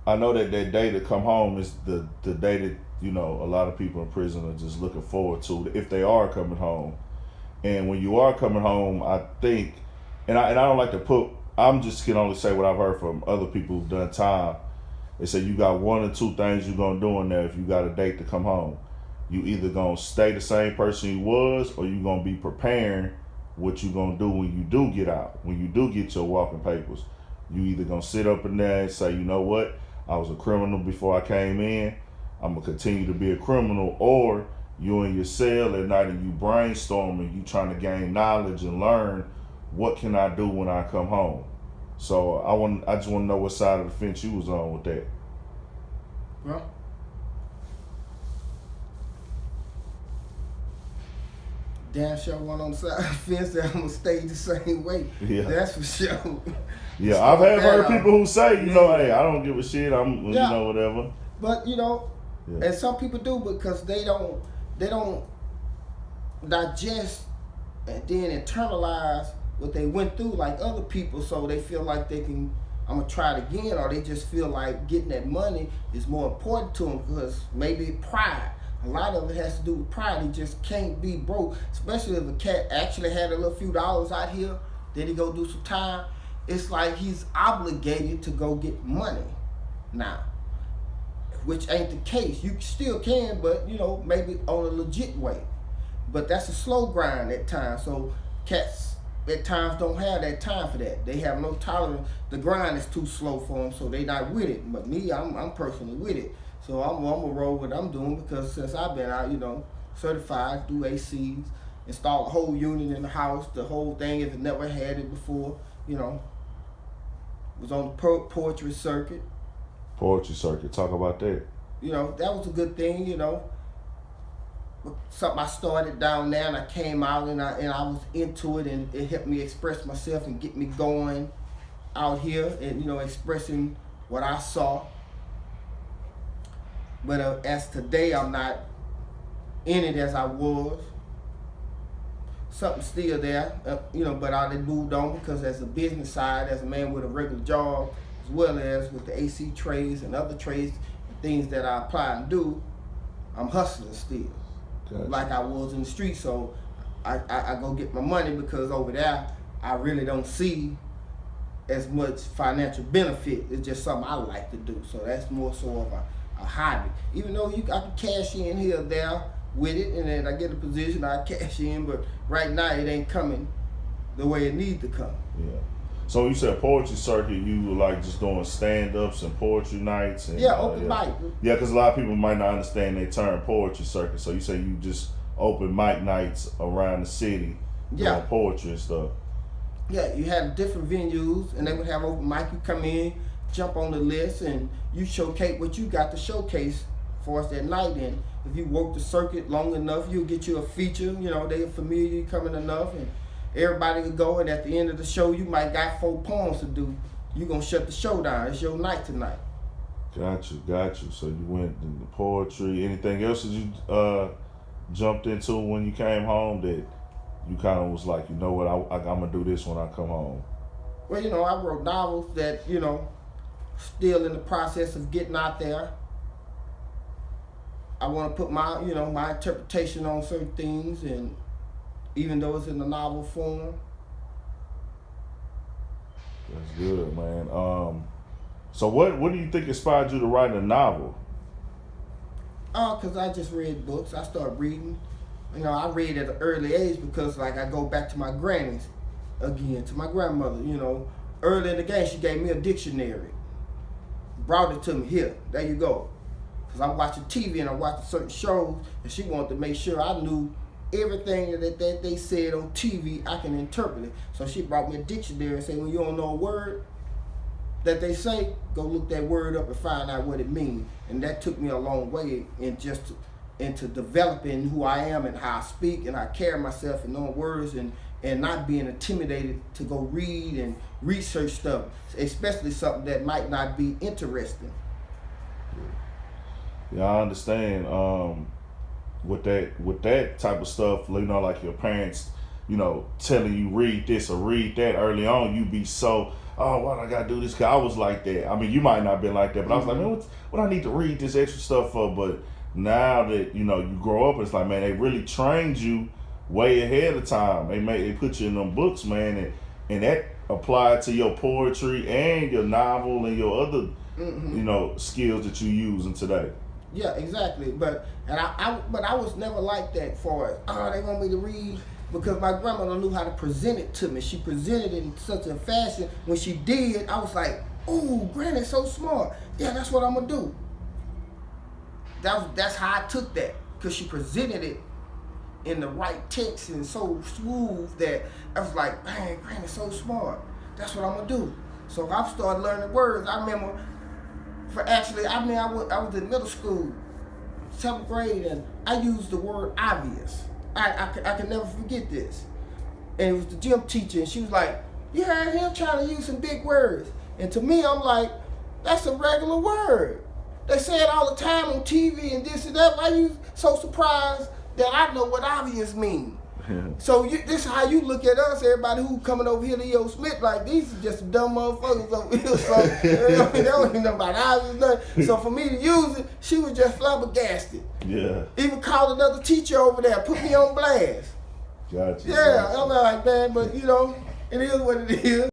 I know that that day to come home is the day that a lot of people in prison are just looking forward to if they are coming home. And when you are coming home, I think, and I don't like to put. I'm just can only say what I've heard from other people who've done time. They say you got one or two things you're gonna do in there if you got a date to come home. You either gonna stay the same person you was, or you gonna be preparing what you gonna do when you do get out. When you do get your walking papers, you either gonna sit up in there and say, you know what, I was a criminal before I came in. I'm gonna continue to be a criminal, or you in your cell at night and you brainstorming, you trying to gain knowledge and learn what can I do when I come home. So I just want to know what side of the fence you was on with that. Well, damn sure one on the side of the fence that I'm gonna stay the same way. Yeah. That's for sure. Yeah, I've heard people who say, hey, I don't give a shit. I'm, whatever. But and some people do because they don't digest and then internalize what they went through like other people, so they feel like they can, I'm gonna try it again, or they just feel like getting that money is more important to them because maybe pride. A lot of it has to do with pride. He just can't be broke, especially if a cat actually had a little few dollars out here, then he go do some time. It's like he's obligated to go get money now, which ain't the case. You still can, but maybe on a legit way. But that's a slow grind at times. So cats at times don't have that time for that. They have no tolerance. The grind is too slow for them, so they not with it. But me, I'm personally with it. So I'm gonna roll what I'm doing because since I've been out, certified, do ACs, install a whole unit in the house, the whole thing if it never had it before, was on the poetry circuit. Poetry circuit, talk about that. That was a good thing, something I started down there and I came out and I was into it, and it helped me express myself and get me going out here and expressing what I saw. But as today I'm not in it as I was. Something still there, but I done moved on because as a business side, as a man with a regular job, as well as with the AC trades and other trades and things that I apply and do, I'm hustling still. Gotcha. Like I was in the street, so I go get my money because over there I really don't see as much financial benefit. It's just something I like to do, so that's more so of a hobby. Even though I can cash in here or there with it, and then I get a position, I cash in, but right now it ain't coming the way it needs to come. Yeah. So you said poetry circuit, you were like just doing stand-ups and poetry nights? And, open mic. Yeah, because a lot of people might not understand that term, poetry circuit. So you say you just open mic nights around the city doing poetry and stuff. Yeah, you had different venues, and they would have open mic. You come in, jump on the list, and you showcase what you got to showcase for us that night. And if you work the circuit long enough, you'll get you a feature. They're familiar, you coming enough, and everybody can go, and at the end of the show, you might got 4 poems to do. You gonna shut the show down. It's your night tonight. Got you. So you went into poetry. Anything else that you jumped into when you came home that you kind of was like, I'm gonna do this when I come home? Well, I wrote novels that, still in the process of getting out there. I want to put my, my interpretation on certain things, and even though it's in the novel form. That's good, man. So what do you think inspired you to write a novel? Because I just read books. I started reading. I read at an early age because, like, I go back to my grannies again, to my grandmother. Early in the game, she gave me a dictionary. Brought it to me. Here, there you go. Because I'm watching TV and I'm watching certain shows, and she wanted to make sure I knew everything that they said on TV, I can interpret it. So she brought me a dictionary and said, when you don't know a word that they say, go look that word up and find out what it means. And that took me a long way into developing who I am and how I speak and how I carry myself and knowing words and not being intimidated to go read and research stuff, especially something that might not be interesting. Yeah, I understand. With that type of stuff, like your parents, telling you read this or read that early on, you be so. oh, why do I gotta do this? Cause I was like that. I mean, you might not have been like that, but I was like, man, what I need to read this extra stuff for? But now that you grow up, it's like, man, they really trained you way ahead of time. They put you in them books, man, and that applied to your poetry and your novel and your other skills that you using today. Yeah, exactly. But I was never like that for it. Oh, they want me to read, because my grandmother knew how to present it to me. She presented it in such a fashion. When she did, I was like, "Ooh, Granny's so smart. Yeah, that's what I'm gonna do." That's how I took that, because she presented it in the right text and so smooth that I was like, "Man, Granny's so smart. That's what I'm gonna do." So I started learning words. I remember. I was in middle school, 7th grade, and I used the word obvious. I can never forget this. And it was the gym teacher, and she was like, "You heard him trying to use some big words." And to me, I'm like, that's a regular word. They say it all the time on TV and this and that. Why you so surprised that I know what obvious means? So this is how you look at us, everybody who coming over here to Yo Smith, like these are just dumb motherfuckers over here. So they don't even know about obvious nothing. So for me to use it, she was just flabbergasted. Yeah. Even called another teacher over there, put me on blast. Gotcha. Yeah, I'm like, man, but it is what it is.